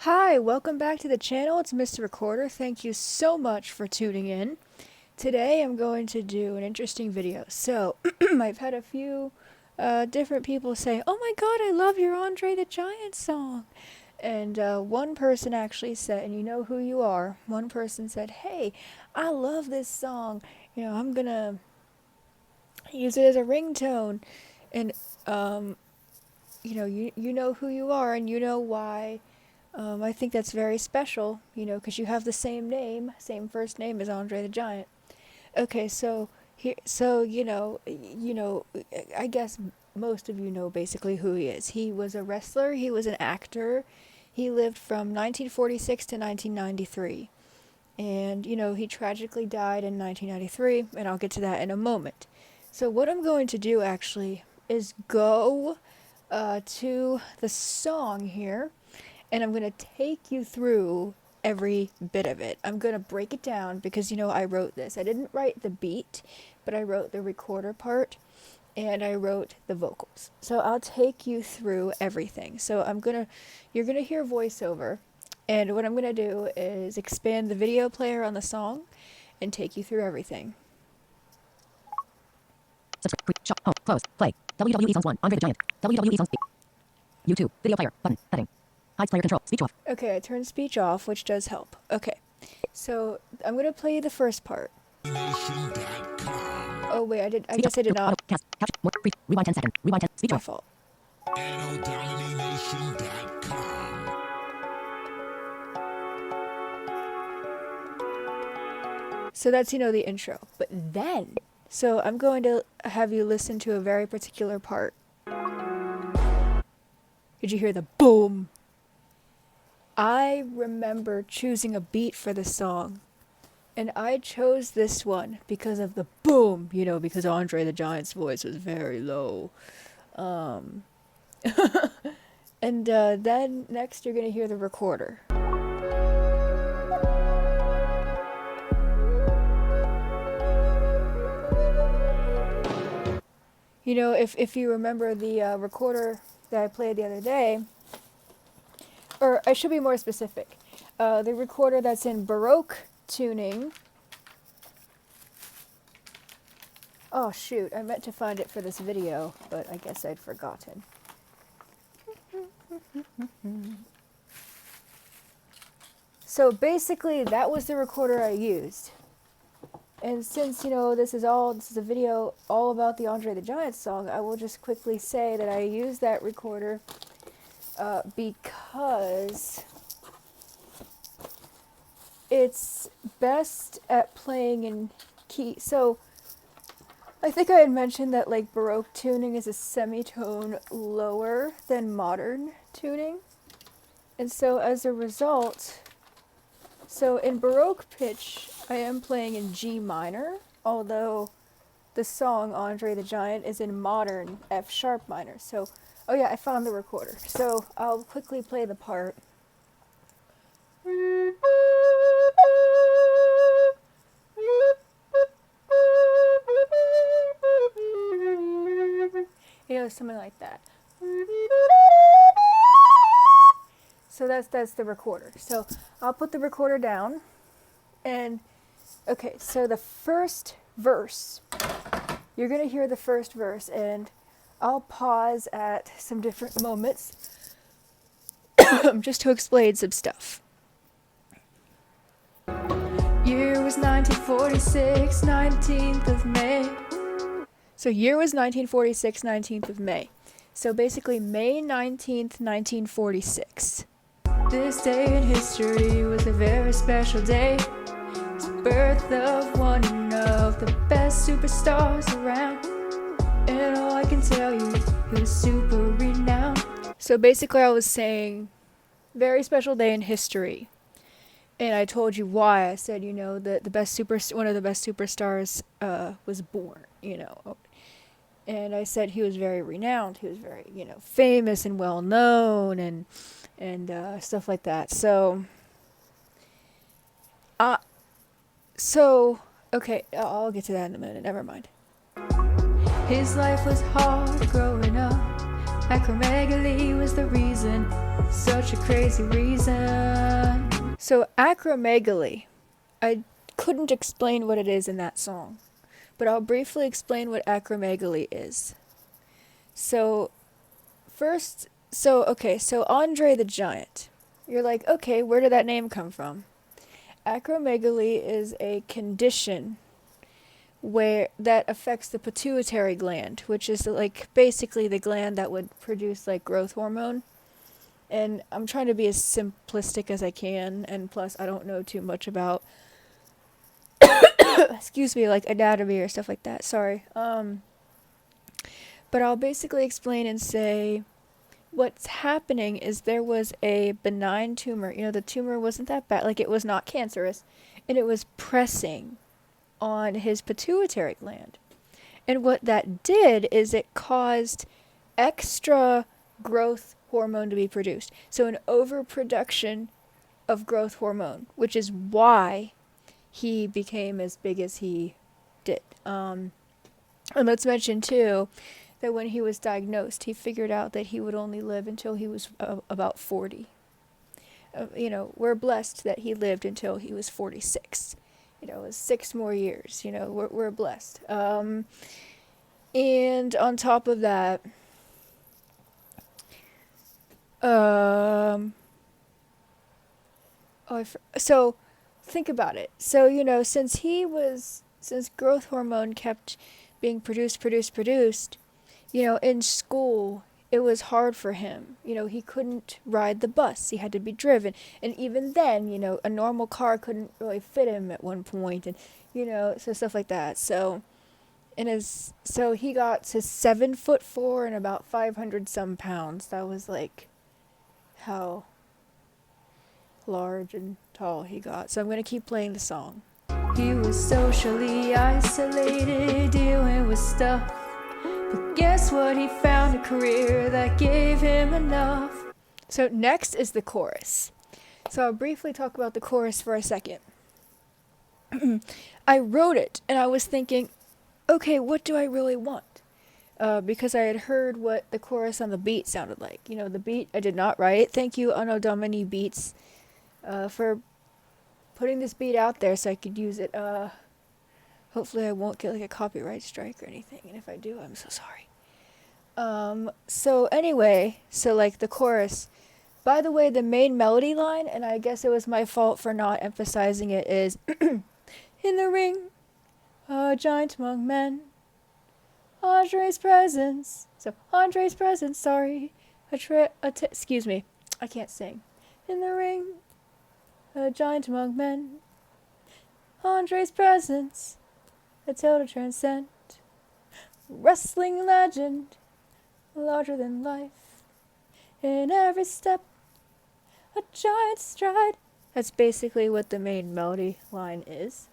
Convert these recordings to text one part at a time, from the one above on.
Hi, welcome back to the channel. It's Mr. Recorder. Thank you so much for tuning in. Today I'm going to do an interesting video. So, I've had a few different people say, "Oh my god, I love your Andre the Giant song." And one person actually said, and you know who you are, one person said, "Hey, I love this song. I'm gonna use it as a ringtone." And, you know who you are and you know why. I think that's very special, because you have the same name, same first name as Andre the Giant. Okay, so here, so I guess most of you know basically who he is. He was a wrestler. He was an actor. He lived from 1946 to 1993, and he tragically died in 1993. And I'll get to that in a moment. So what I'm going to do actually is go to the song here, and I'm going to take you through every bit of it. I'm going to break it down because I wrote this. I didn't write the beat, but I wrote the recorder part and I wrote the vocals. So I'll take you through everything. So you're going to hear voiceover, and what I'm going to do is expand the video player on the song and take you through everything. Subscribe, shop, home, close, play. WWE Songs 1, Andre the Giant. WWE Songs 8. YouTube, video player, button, heading. Hides player control, speech off. Okay, I turned speech off, which does help. Okay, so I'm going to play the first part. Oh wait, I guess I did not. Cast, capture, more, rewind 10 seconds, rewind 10, speech My off. fault. So that's, the intro. But then, so I'm going to have you listen to a very particular part. Did you hear the boom? I remember choosing a beat for the song, and I chose this one because of the boom, because Andre the Giant's voice was very low. And then next you're going to hear the recorder. If you remember the recorder that I played the other day, or I should be more specific, the recorder that's in Baroque tuning. Oh shoot, I meant to find it for this video, but I guess I'd forgotten. So basically that was the recorder I used. And since, this is a video all about the Andre the Giant song, I will just quickly say that I used that recorder because it's best at playing in key. So I think I had mentioned that Baroque tuning is a semitone lower than modern tuning. And so as a result, so in Baroque pitch, I am playing in G minor, although the song Andre the Giant is in modern F sharp minor. So, oh yeah, I found the recorder. So I'll quickly play the part. Something like that. So that's the recorder. So I'll put the recorder down, and okay, so the first verse, you're gonna hear the first verse, and I'll pause at some different moments just to explain some stuff. Year was 1946, 19th of May. So year was 1946, 19th of May. So basically May 19th, 1946. This day in history was a very special day. It's the birth of one of the best superstars around. And all I can tell you, he was super renowned. So basically I was saying, very special day in history. And I told you why. I said, that one of the best superstars was born, And I said he was very renowned. He was very, famous and well known and stuff like that. So, okay, I'll get to that in a minute. Never mind. His life was hard growing up. Acromegaly was the reason, such a crazy reason. So acromegaly, I couldn't explain what it is in that song, but I'll briefly explain what acromegaly is. So so Andre the Giant. You're like, okay, where did that name come from? Acromegaly is a condition where that affects the pituitary gland, which is like basically the gland that would produce like growth hormone. And I'm trying to be as simplistic as I can, and plus I don't know too much about excuse me, like anatomy or stuff like that. Sorry. But I'll basically explain and say what's happening is there was a benign tumor. You know, the tumor wasn't that bad, like it was not cancerous, and it was pressing on his pituitary gland. And what that did is it caused extra growth hormone to be produced. So an overproduction of growth hormone, which is why he became as big as he did. And let's mention too that when he was diagnosed, he figured out that he would only live until he was about 40. You know, we're blessed that he lived until he was 46. You know, it was 6 more years. You know, we're blessed. And on top of that, so think about it. So, you know, since growth hormone kept being produced, you know, in school, it was hard for him. You know, he couldn't ride the bus. He had to be driven. And even then, you know, a normal car couldn't really fit him at one point. And, you know, so stuff like that. So he got to 7'4" and about 500 some pounds. That was like how large and tall he got. So I'm going to keep playing the song. He was socially isolated, dealing with stuff. But guess what? He found a career that gave him enough. So next is the chorus. So I'll briefly talk about the chorus for a second. I wrote it and I was thinking, okay, what do I really want? Because I had heard what the chorus on the beat sounded like. You know, the beat I did not write. Thank you, Anno Domini Beats, for putting this beat out there so I could use it. Hopefully I won't get like a copyright strike or anything, and if I do, I'm so sorry. So anyway, so like the chorus, by the way, the main melody line, and I guess it was my fault for not emphasizing it, is in the ring, a giant among men, Andre's presence, sorry, excuse me, I can't sing. In the ring, a giant among men, Andre's presence, a tale to transcend, wrestling legend, larger than life, in every step, a giant stride. That's basically what the main melody line is.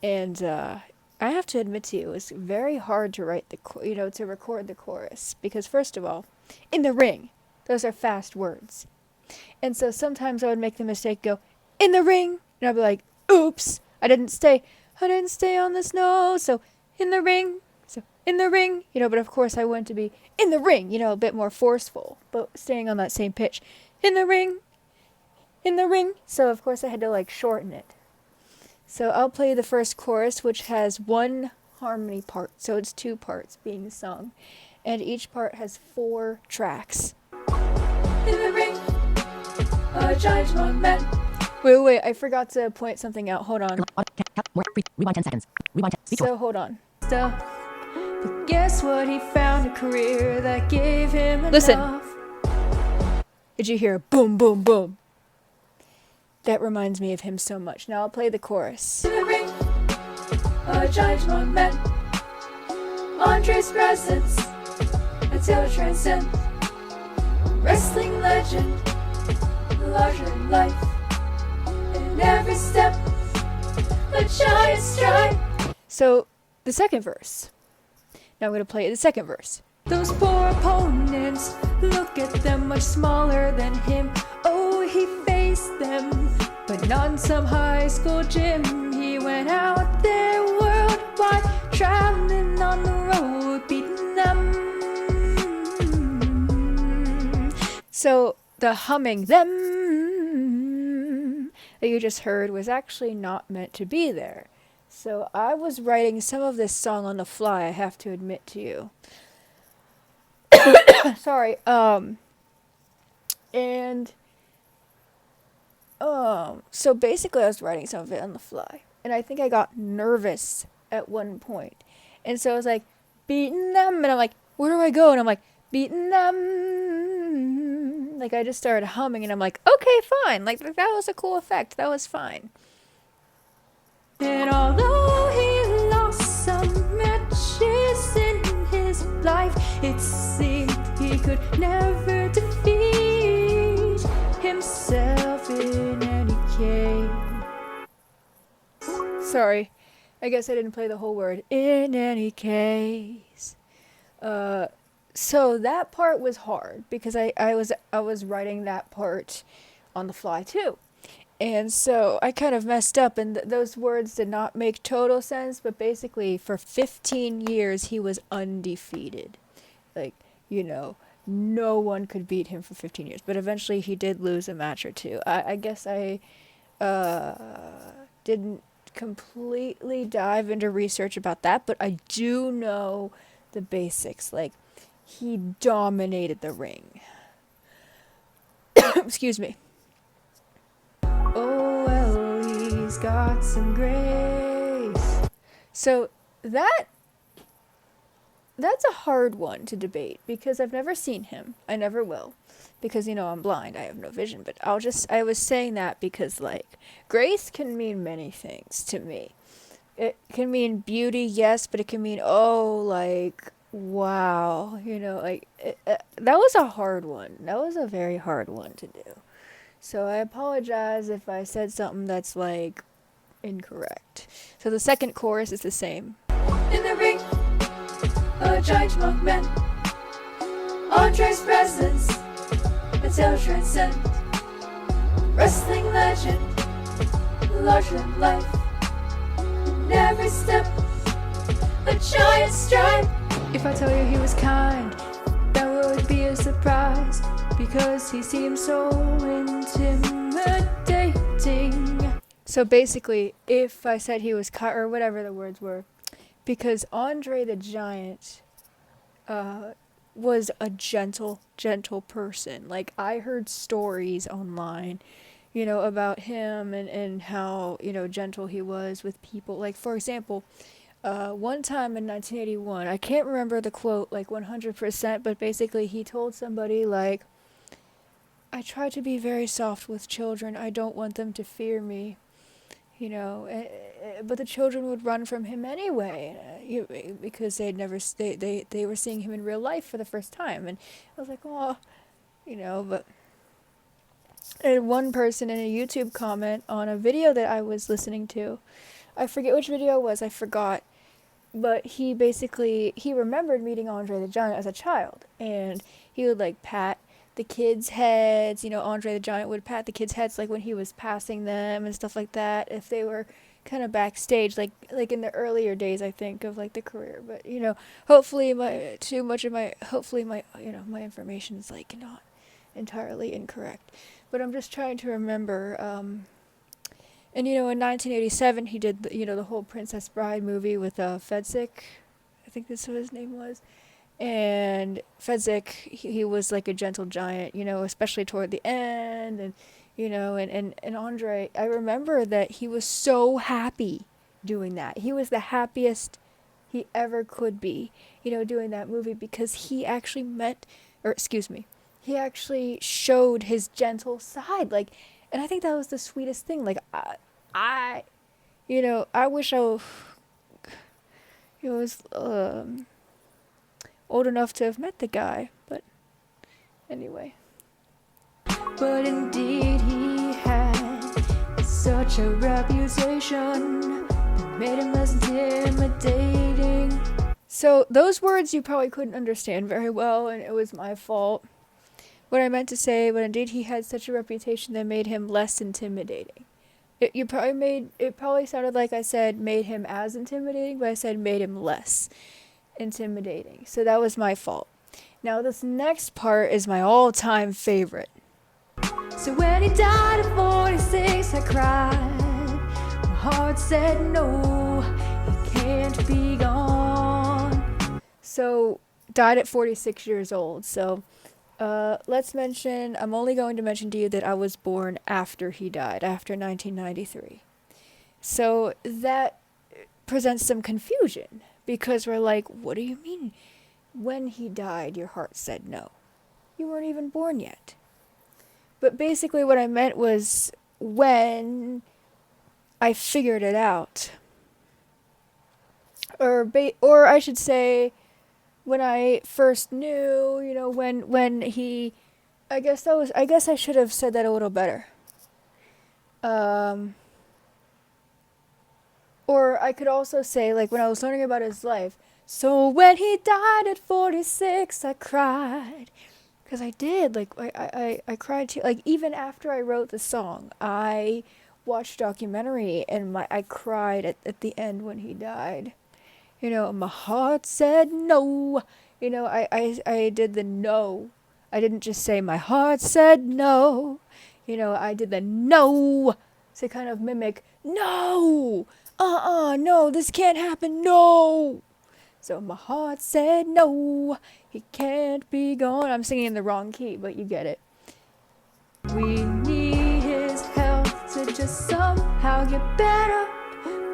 And I have to admit to you, it was very hard to write to record the chorus, because first of all, in the ring, those are fast words. And so sometimes I would make the mistake, go, in the ring, and I'd be like, oops, I didn't stay on the snow, so in the ring, you know, but of course I want to be in the ring, you know, a bit more forceful, but staying on that same pitch, in the ring, so of course I had to like shorten it. So I'll play the first chorus, which has one harmony part, so it's 2 parts being sung, and each part has 4 tracks. In the ring, a giant among men. Wait, I forgot to point something out. Hold on. Rewind 10 seconds. Rewind 10. So hold on. But guess what? He found a career that gave him enough. Listen. Did you hear boom, boom, boom? That reminds me of him so much. Now I'll play the chorus. In the ring, a giant among men, Andre's presence, a tale to transcend, wrestling legend, larger than life, in every step, a giant stride. So, the second verse. Now I'm going to play the second verse. Those poor opponents, look at them, much smaller than him. Oh, he faced them, but not in some high school gym. He went out there worldwide, traveling on the road, beating them. So the humming them that you just heard was actually not meant to be there. So I was writing some of this song on the fly, I have to admit to you. Sorry. And so basically I was writing some of it on the fly. And I think I got nervous at one point. And so I was like, beating them, and I'm like, where do I go? And I'm like, beating them. Like I just started humming, and I'm like, okay, fine. Like that was a cool effect. That was fine. And although he lost some matches in his life, it seemed he could never defeat himself in any case. Sorry, I guess I didn't play the whole word. In any case. So that part was hard because I was writing that part on the fly too. And so I kind of messed up, and those words did not make total sense, but basically for 15 years he was undefeated. Like, no one could beat him for 15 years, but eventually he did lose a match or two. I guess I didn't completely dive into research about that, but I do know the basics. Like, he dominated the ring. Excuse me. Oh, well, he's got some grace. So that's a hard one to debate because I've never seen him. I never will. Because, I'm blind. I have no vision. But I was saying that because, like, grace can mean many things to me. It can mean beauty, yes, but it can mean, like, wow. That was a hard one. That was a very hard one to do. So I apologize if I said something that's, like, incorrect. So the second chorus is the same. In the ring, a giant among men, Andre's presence, a tale transcend, wrestling legend, larger than life, in every step, a giant stride. If I tell you he was kind, that would be a surprise, because he seems so intimidating. So basically, if I said he was kind, or whatever the words were, because Andre the Giant was a gentle person. Like, I heard stories online, about him and how, gentle he was with people. Like, for example, one time in 1981, I can't remember the quote, like, 100%, but basically he told somebody, like, I try to be very soft with children. I don't want them to fear me. But the children would run from him anyway, because they were seeing him in real life for the first time, and I was like, oh, but. And one person in a YouTube comment on a video that I was listening to, I forget which video it was, I forgot, but he remembered meeting Andre the Giant as a child, and he would, like, pat the kids' heads. Andre the Giant would pat the kids' heads, like, when he was passing them and stuff like that, if they were kind of backstage, like in the earlier days, I think, of, like, the career. But, hopefully my information is, like, not entirely incorrect. But I'm just trying to remember, and, in 1987, he did, the whole Princess Bride movie with, Fedzik. I think that's what his name was. And Fedzik, he was like a gentle giant, especially toward the end, and and Andre, I remember that he was so happy doing that. He was the happiest he ever could be, doing that movie, because he actually he actually showed his gentle side, like, and I think that was the sweetest thing. Like, I wish I was old enough to have met the guy, but anyway. But indeed he had such a reputation that made him less intimidating. So those words you probably couldn't understand very well, and it was my fault. What I meant to say, but indeed he had such a reputation that made him less intimidating. It probably sounded like I said made him as intimidating, but I said made him less intimidating. So that was my fault. Now this next part is my all-time favorite. So when he died at 46, I cried. My heart said no, he can't be gone. So, died at 46 years old. So, I'm only going to mention to you that I was born after he died, after 1993. So, that presents some confusion because we're like, what do you mean? When he died, your heart said no. You weren't even born yet. But basically what I meant was when I figured it out. Or I should say when I first knew, when he I guess I should have said that a little better. Or I could also say, like, when I was learning about his life, so when he died at 46, I cried. Because I did, like, I cried too. Like, even after I wrote the song, I watched a documentary, and I cried at the end when he died. My heart said no. I did the no. I didn't just say my heart said no. I did the no to kind of mimic no. No, this can't happen, no. So my heart said no, he can't be gone. I'm singing in the wrong key, but you get it. We need his help to just somehow get better,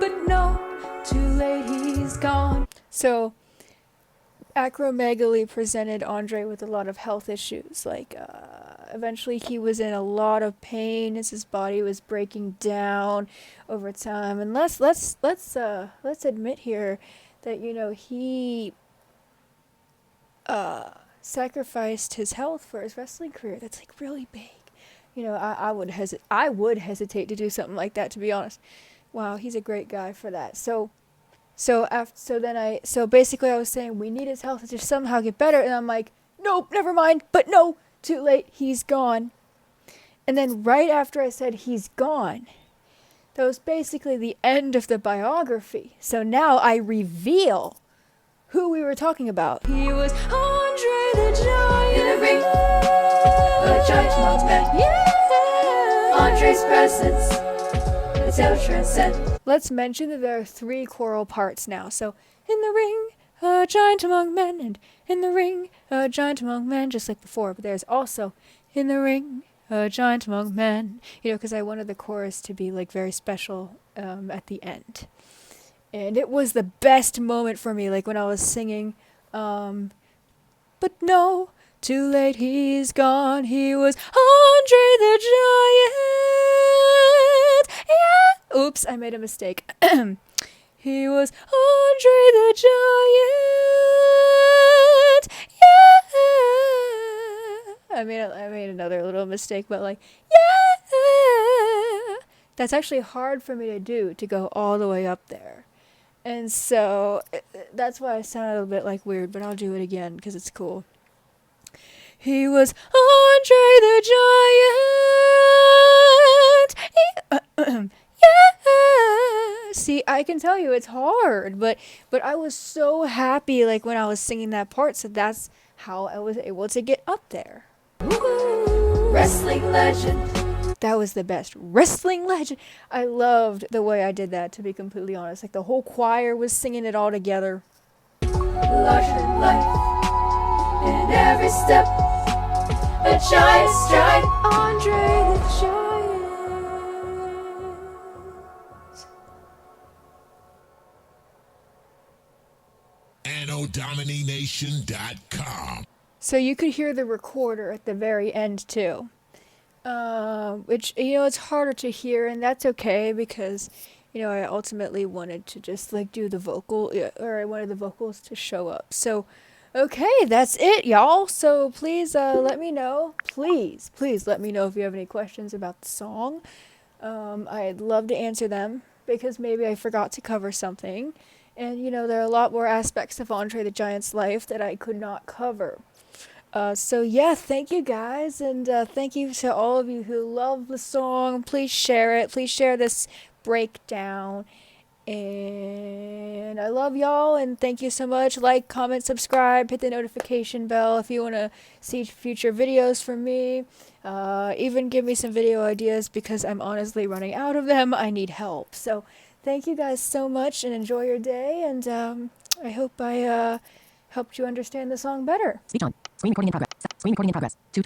but no, too late, he's gone. So acromegaly presented Andre with a lot of health issues. Like, eventually he was in a lot of pain as his body was breaking down over time. And let's admit here that he sacrificed his health for his wrestling career. That's like really big. I would hesitate to do something like that, to be honest. Wow, he's a great guy for that. So basically I was saying we need his health to somehow get better, and I'm like, nope, never mind, but no, too late, he's gone. And then right after I said he's gone, that was basically the end of the biography. So now I reveal who we were talking about. He was Andre the Giant. In the ring, a giant among men. Yeah! Andre's presence, it's ever transcend. Let's mention that there are 3 choral parts now. So, in the ring, a giant among men, and in the ring, a giant among men, just like before. But there's also, in the ring, a giant among men. Because I wanted the chorus to be, like, very special at the end. And it was the best moment for me, like, when I was singing, but no, too late, he's gone. He was Andre the Giant. Yeah. Oops, I made a mistake. He was Andre the Giant. Yeah. I made another little mistake, but like, yeah. That's actually hard for me to do, to go all the way up there. And so that's why I sound a little bit like weird, but I'll do it again because it's cool. He was Andre the Giant. Yeah. See, I can tell you it's hard, but I was so happy, like, when I was singing that part, so that's how I was able to get up there. Woo-hoo. Wrestling legend. That was the best. Wrestling legend. I loved the way I did that, to be completely honest. Like, the whole choir was singing it all together. Larger than life, in every step, a giant stride, Andre the Giant. AnnoDominination.com. So you could hear the recorder at the very end, too. Which, it's harder to hear, and that's okay, because, I ultimately wanted to just, like, do the vocal, or I wanted the vocals to show up. So, okay, that's it, y'all. So please, let me know. Please let me know if you have any questions about the song. I'd love to answer them, because maybe I forgot to cover something. And, there are a lot more aspects of Andre the Giant's life that I could not cover. So yeah, thank you guys, and thank you to all of you who love the song. Please share it. Please share this breakdown. And I love y'all, and thank you so much. Like, comment, subscribe, hit the notification bell if you want to see future videos from me. Even give me some video ideas because I'm honestly running out of them. I need help. So thank you guys so much, and enjoy your day, and I hope I helped you understand the song better. Speech on. Screen recording in progress. Screen recording in progress. 2.